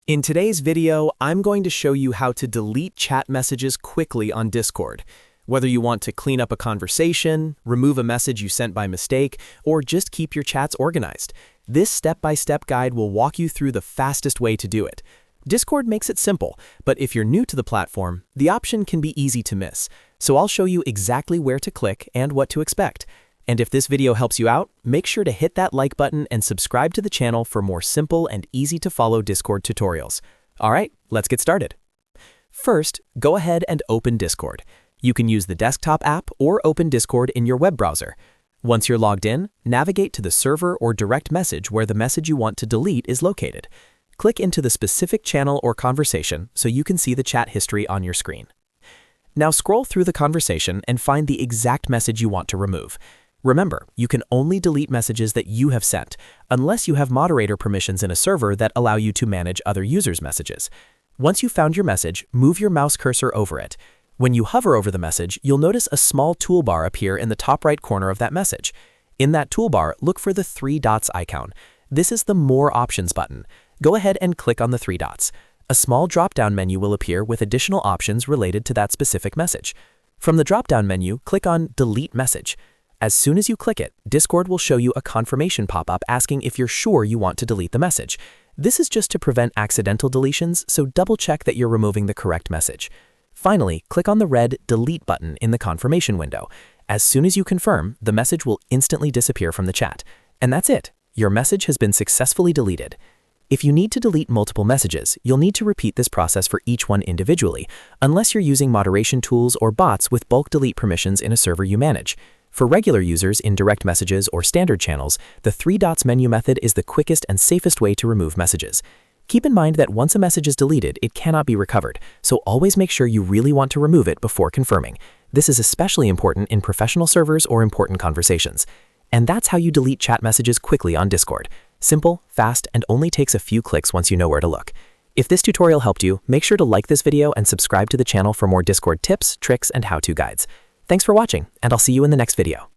In today's video, I'm going to show you how to delete chat messages quickly on Discord. Whether you want to clean up a conversation, remove a message you sent by mistake, or just keep your chats organized, this step-by-step guide will walk you through the fastest way to do it. Discord makes it simple, but if you're new to the platform, the option can be easy to miss. So I'll show you exactly where to click and what to expect. And if this video helps you out, make sure to hit that like button and subscribe to the channel for more simple and easy-to-follow Discord tutorials. All right, let's get started. First, go ahead and open Discord. You can use the desktop app or open Discord in your web browser. Once you're logged in, navigate to the server or direct message where the message you want to delete is located. Click into the specific channel or conversation so you can see the chat history on your screen. Now scroll through the conversation and find the exact message you want to remove. Remember, you can only delete messages that you have sent, unless you have moderator permissions in a server that allow you to manage other users' messages. Once you've found your message, move your mouse cursor over it. When you hover over the message, you'll notice a small toolbar appear in the top right corner of that message. In that toolbar, look for the three dots icon. This is the More Options button. Go ahead and click on the three dots. A small drop-down menu will appear with additional options related to that specific message. From the drop-down menu, click on Delete Message. As soon as you click it, Discord will show you a confirmation pop-up asking if you're sure you want to delete the message. This is just to prevent accidental deletions, so double-check that you're removing the correct message. Finally, click on the red Delete button in the confirmation window. As soon as you confirm, the message will instantly disappear from the chat. And that's it. Your message has been successfully deleted. If you need to delete multiple messages, you'll need to repeat this process for each one individually, unless you're using moderation tools or bots with bulk delete permissions in a server you manage. For regular users in direct messages or standard channels, the three dots menu method is the quickest and safest way to remove messages. Keep in mind that once a message is deleted, it cannot be recovered, so always make sure you really want to remove it before confirming. This is especially important in professional servers or important conversations. And that's how you delete chat messages quickly on Discord. Simple, fast, and only takes a few clicks once you know where to look. If this tutorial helped you, make sure to like this video and subscribe to the channel for more Discord tips, tricks, and how-to guides. Thanks for watching, and I'll see you in the next video.